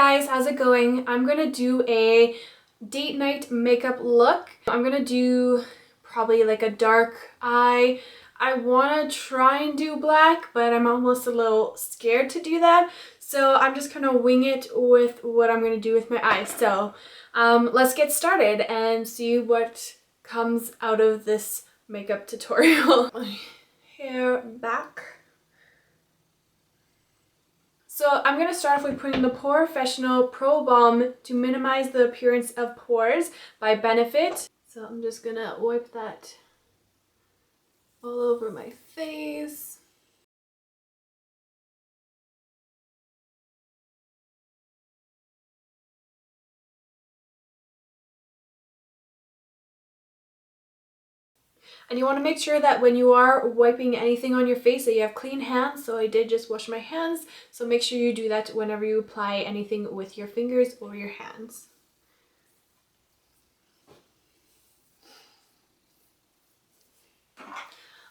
guys, how's it going? I'm gonna do a date night makeup look. I'm gonna do probably like a dark eye. I want to try and do black, but I'm almost a little scared to do that. So I'm just gonna wing it with what I'm gonna do with my eyes. So let's get started and see what comes out of this makeup tutorial. My hair back. So I'm going to start off with putting the Professional Pro Balm to minimize the appearance of pores by Benefit. So I'm just going to wipe that all over my face. And you want to make sure that when you are wiping anything on your face that you have clean hands. So I did just wash my hands. So make sure you do that whenever you apply anything with your fingers or your hands.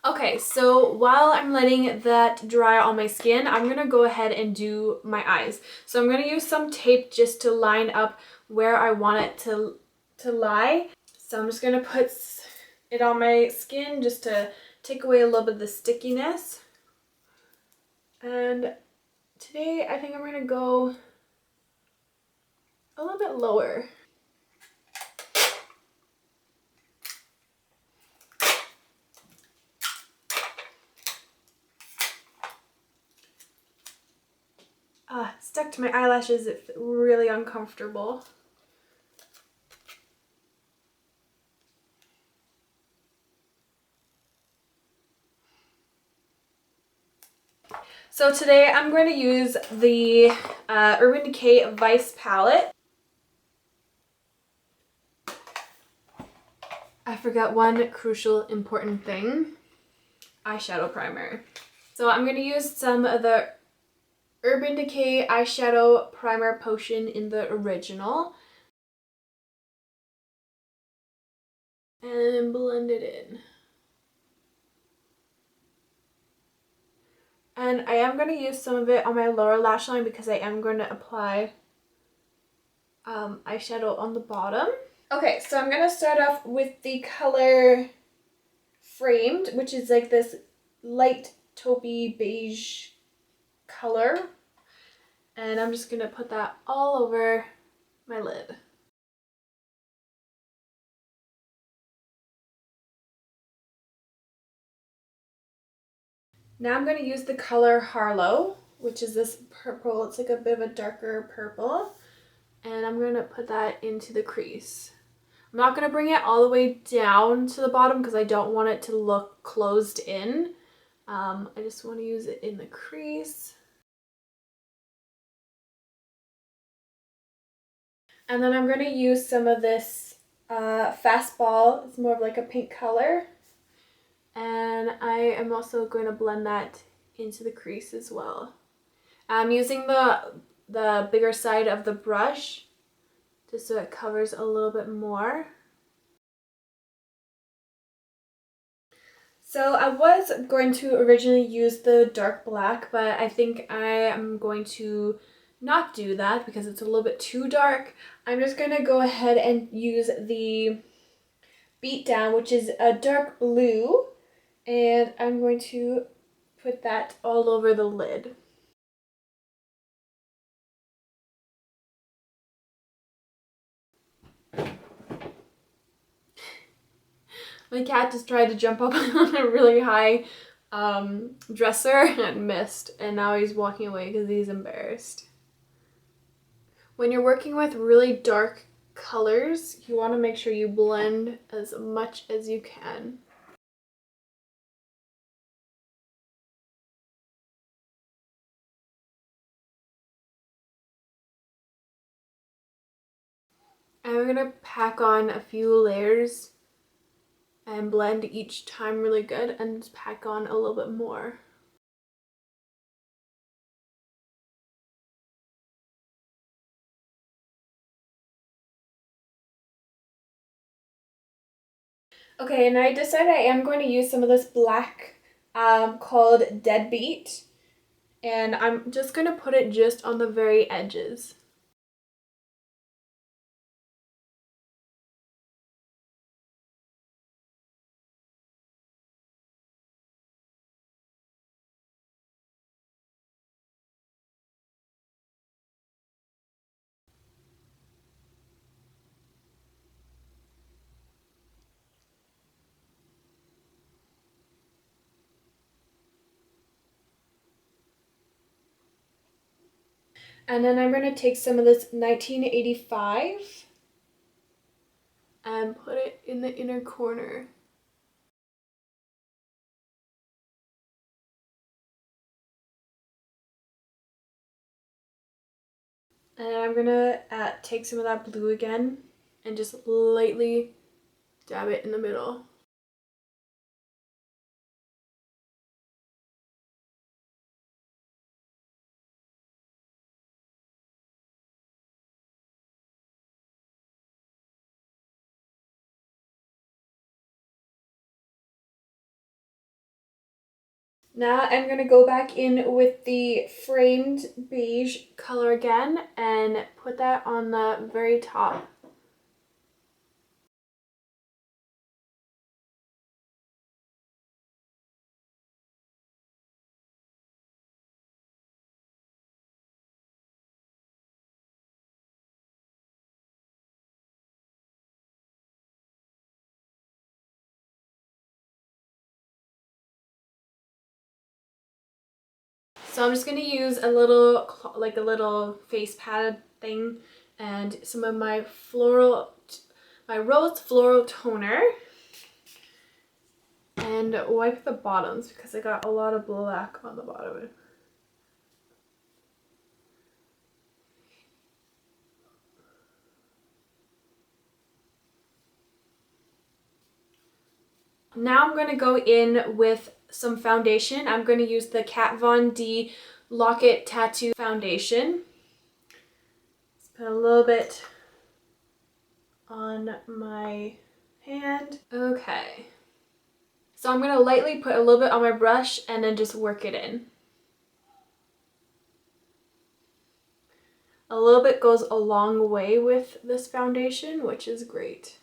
Okay, so while I'm letting that dry on my skin, I'm going to go ahead and do my eyes. So I'm going to use some tape just to line up where I want it to lie. So I'm just going to put it on my skin just to take away a little bit of the stickiness. And today I think I'm going to go a little bit lower. Stuck to my eyelashes, it's really uncomfortable. So today I'm going to use the Urban Decay Vice palette. I forgot one crucial important thing, eyeshadow primer. So I'm going to use some of the Urban Decay eyeshadow primer potion in the original and blend it in. And I am going to use some of it on my lower lash line because I am going to apply eyeshadow on the bottom. Okay, so I'm going to start off with the color Framed, which is like this light taupey beige color. And I'm just going to put that all over my lid. Now I'm going to use the color Harlow, which is this purple. It's like a bit of a darker purple. And I'm going to put that into the crease. I'm not going to bring it all the way down to the bottom because I don't want it to look closed in. I just want to use it in the crease. And then I'm going to use some of this Fastball. It's more of like a pink color. And I am also going to blend that into the crease as well. I'm using the bigger side of the brush just so it covers a little bit more. So I was going to originally use the dark black, but I think I am going to not do that because it's a little bit too dark. I'm just going to go ahead and use the Beat Down, which is a dark blue, and I'm going to put that all over the lid. My cat just tried to jump up on a really high dresser and missed, and now he's walking away because he's embarrassed. When you're working with really dark colors, you want to make sure you blend as much as you can. And we're going to pack on a few layers and blend each time really good and just pack on a little bit more. Okay, and I decided I am going to use some of this black called Deadbeat, and I'm just going to put it just on the very edges. And then I'm going to take some of this 1985 and put it in the inner corner. And I'm going to take some of that blue again and just lightly dab it in the middle. Now I'm going to go back in with the framed beige color again and put that on the very top. So I'm just going to use a little, like a little face pad thing and some of my Rose Floral Toner and wipe the bottoms because I got a lot of black on the bottom. Now I'm going to go in with some foundation. I'm going to use the Kat Von D Lock-It Tattoo Foundation. Let's put a little bit on my hand. Okay. So I'm going to lightly put a little bit on my brush and then just work it in. A little bit goes a long way with this foundation, which is great.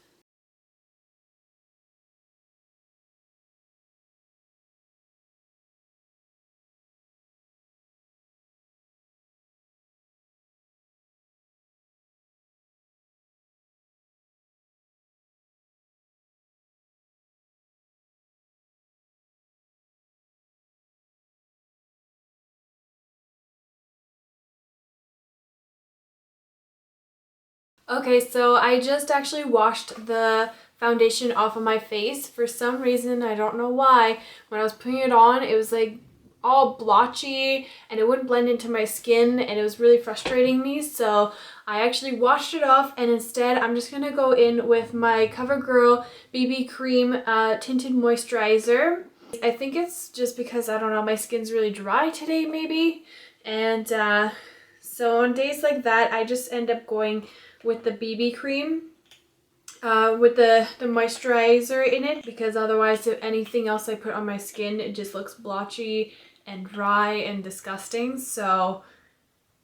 Okay, so I just actually washed the foundation off of my face. For some reason, I don't know why, when I was putting it on, it was like all blotchy and it wouldn't blend into my skin and it was really frustrating me. So I actually washed it off and instead I'm just going to go in with my CoverGirl BB Cream Tinted Moisturizer. I think it's just because, I don't know, my skin's really dry today maybe. And so on days like that, I just end up going with the BB cream with the moisturizer in it, because otherwise if anything else I put on my skin, it just looks blotchy and dry and disgusting. So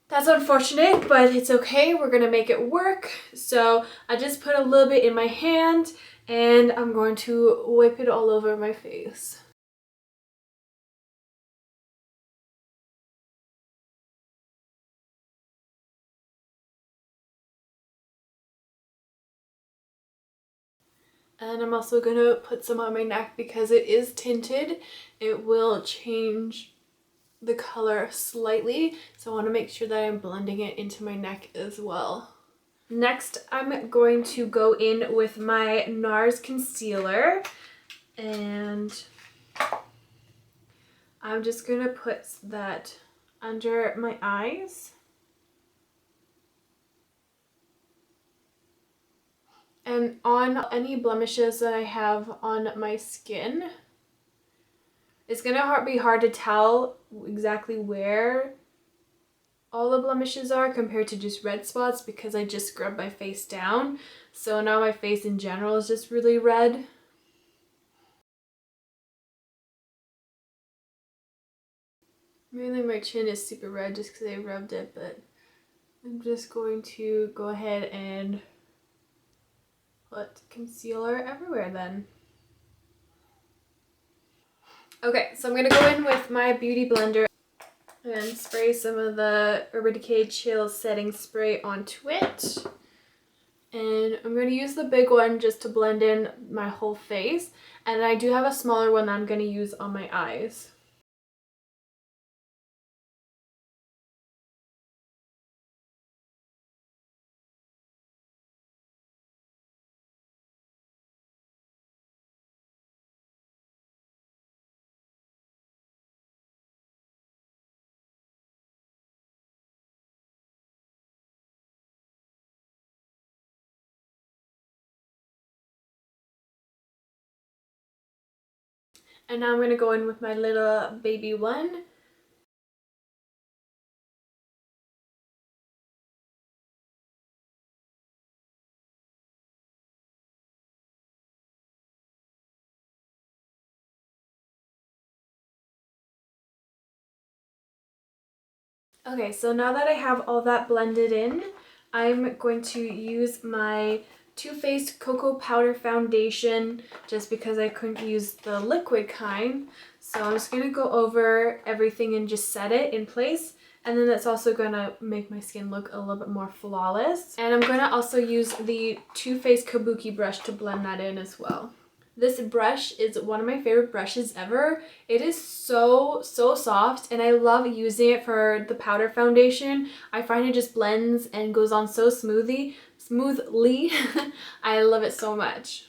that's unfortunate, but it's okay. We're gonna make it work. So I just put a little bit in my hand and I'm going to wipe it all over my face. And I'm also going to put some on my neck because it is tinted. It will change the color slightly, so I want to make sure that I'm blending it into my neck as well. Next, I'm going to go in with my NARS concealer and I'm just going to put that under my eyes. And on any blemishes that I have on my skin. It's gonna be hard to tell exactly where all the blemishes are compared to just red spots because I just scrubbed my face down. So now my face in general is just really red. Mainly my chin is super red just because I rubbed it, but I'm just going to go ahead and put concealer everywhere then. Okay, so I'm going to go in with my Beauty Blender and spray some of the Urban Decay Chill Setting Spray onto it. And I'm going to use the big one just to blend in my whole face. And I do have a smaller one that I'm going to use on my eyes. And now I'm going to go in with my little baby one. Okay, so now that I have all that blended in, I'm going to use my Too Faced Cocoa Powder Foundation just because I couldn't use the liquid kind. So I'm just going to go over everything and just set it in place. And then that's also going to make my skin look a little bit more flawless. And I'm going to also use the Too Faced Kabuki brush to blend that in as well. This brush is one of my favorite brushes ever. It is so soft and I love using it for the powder foundation. I find it just blends and goes on so smoothly. I love it so much.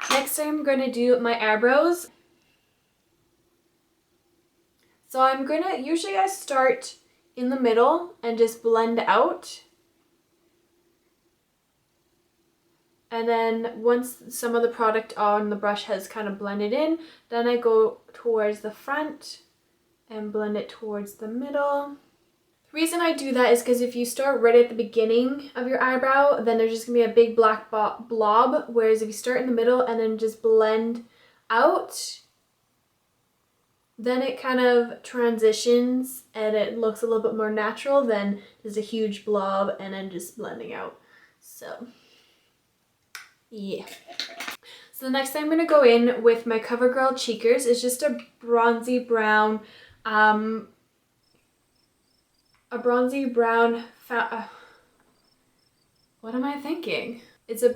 Next I'm going to do my eyebrows. So usually I start in the middle and just blend out. And then once some of the product on the brush has kind of blended in, then I go towards the front and blend it towards the middle. The reason I do that is because if you start right at the beginning of your eyebrow, then there's just going to be a big black blob, whereas if you start in the middle and then just blend out, then it kind of transitions and it looks a little bit more natural than just a huge blob and then just blending out. So, yeah. So the next thing I'm going to go in with my CoverGirl Cheekers is just a bronzy brown, what am I thinking? It's a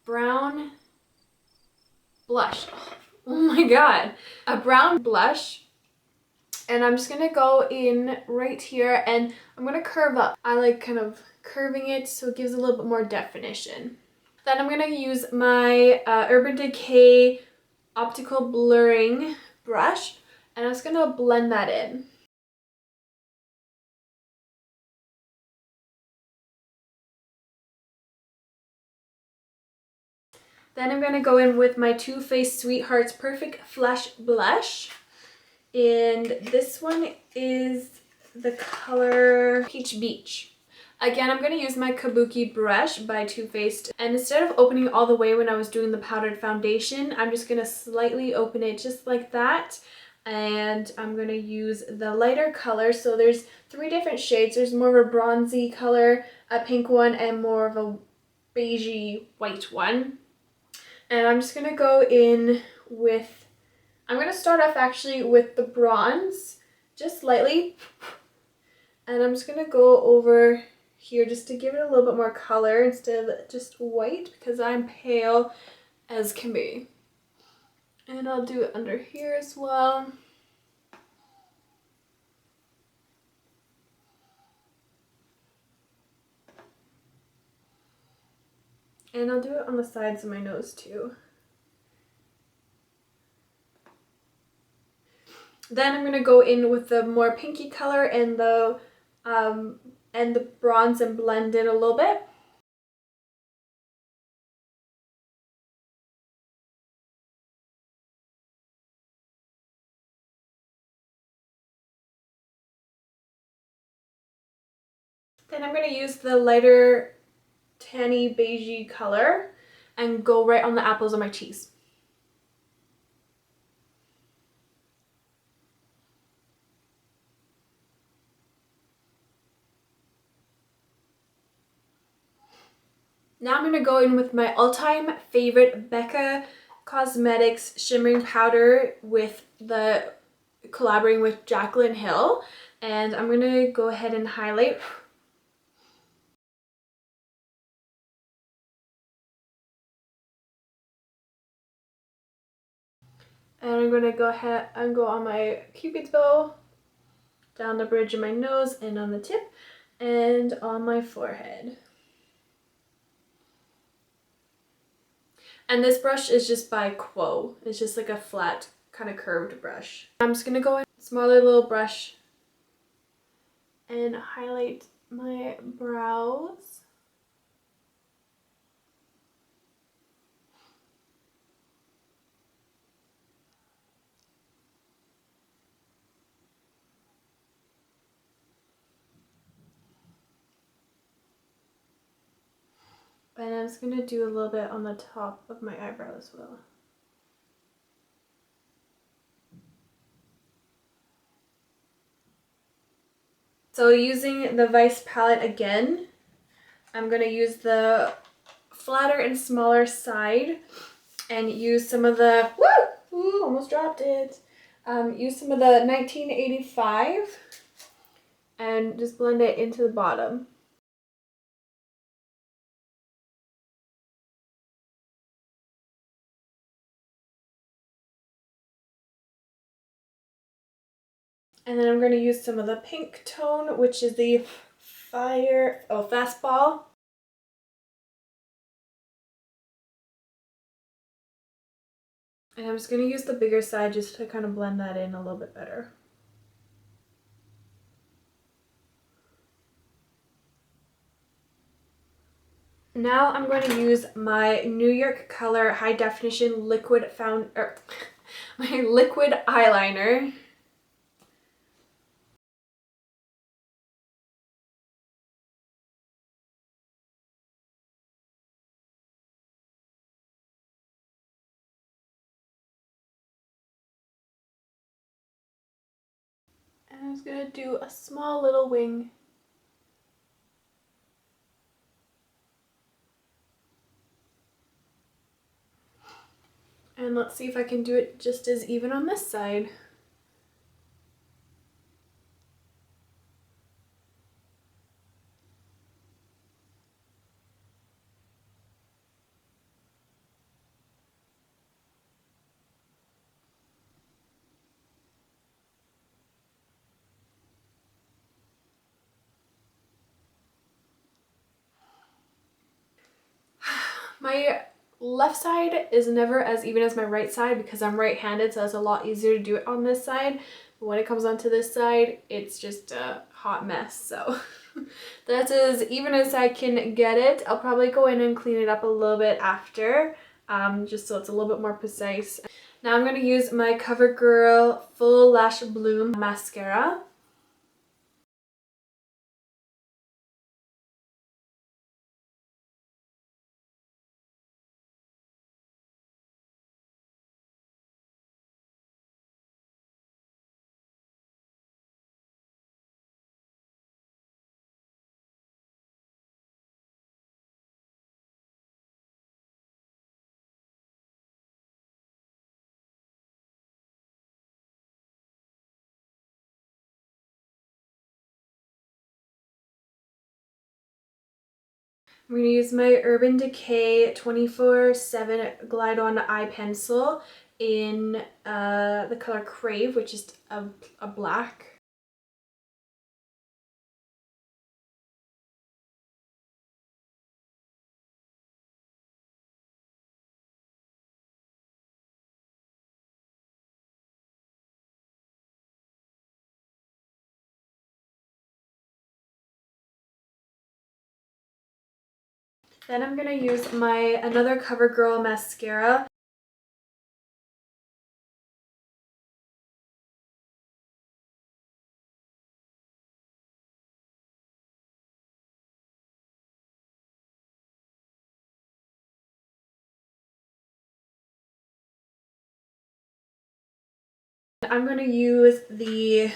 brown blush. Oh my god. A brown blush. And I'm just going to go in right here and I'm going to curve up. I like kind of curving it so it gives a little bit more definition. Then I'm going to use my Urban Decay optical blurring brush and I'm just going to blend that in. Then I'm going to go in with my Too Faced Sweethearts Perfect Flush Blush. And this one is the color Peach Beach. Again, I'm going to use my Kabuki brush by Too Faced. And instead of opening it all the way when I was doing the powdered foundation, I'm just going to slightly open it just like that. And I'm going to use the lighter color. So there's 3 different shades. There's more of a bronzy color, a pink one, and more of a beigey white one. And I'm just going to go in with, I'm going to start off actually with the bronze, just lightly. And I'm just going to go over here just to give it a little bit more color instead of just white because I'm pale as can be. And I'll do it under here as well. And I'll do it on the sides of my nose too. Then I'm going to go in with the more pinky color and the bronze and blend it a little bit. Then I'm going to use the lighter tanny beigey color and go right on the apples of my cheeks. Now I'm going to go in with my all-time favorite Becca Cosmetics Shimmering Powder with the collaborating with Jaclyn Hill. And I'm going to go ahead and highlight. And I'm going to go ahead and go on my Cupid's bow down the bridge of my nose and on the tip and on my forehead. And this brush is just by Quo. It's just like a flat kind of curved brush. I'm just gonna go in smaller little brush and highlight my brows. And I'm just gonna do a little bit on the top of my eyebrow as well. So using the Vice palette again, I'm gonna use the flatter and smaller side and use some of the, ooh, almost dropped it. Use some of the 1985 and just blend it into the bottom. And then I'm going to use some of the pink tone, which is the Fastball. And I'm just going to use the bigger side just to kind of blend that in a little bit better. Now I'm going to use my New York Color High Definition my liquid eyeliner. And I'm just going to do a small little wing. And let's see if I can do it just as even on this side. My left side is never as even as my right side because I'm right-handed, so it's a lot easier to do it on this side. But when it comes onto this side, it's just a hot mess. So that's as even as I can get it. I'll probably go in and clean it up a little bit after, just so it's a little bit more precise. Now I'm going to use my CoverGirl Full Lash Bloom mascara. I'm going to use my Urban Decay 24/7 Glide On Eye Pencil in the color Crave, which is a black. Then I'm going to use another CoverGirl mascara. I'm going to use the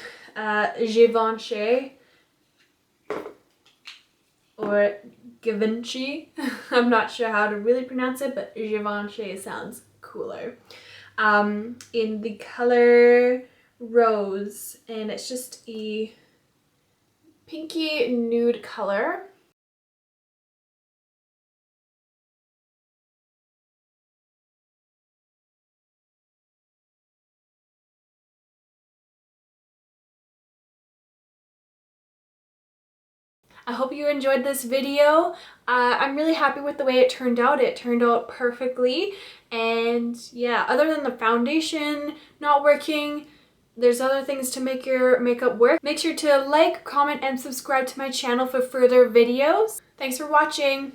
Givenchy or Givenchy. I'm not sure how to really pronounce it, but Givenchy sounds cooler. In the color Rose, and it's just a pinky nude color. I hope you enjoyed this video. I'm really happy with the way it turned out. It turned out perfectly. And yeah, other than the foundation not working, there's other things to make your makeup work. Make sure to like, comment, and subscribe to my channel for further videos. Thanks for watching.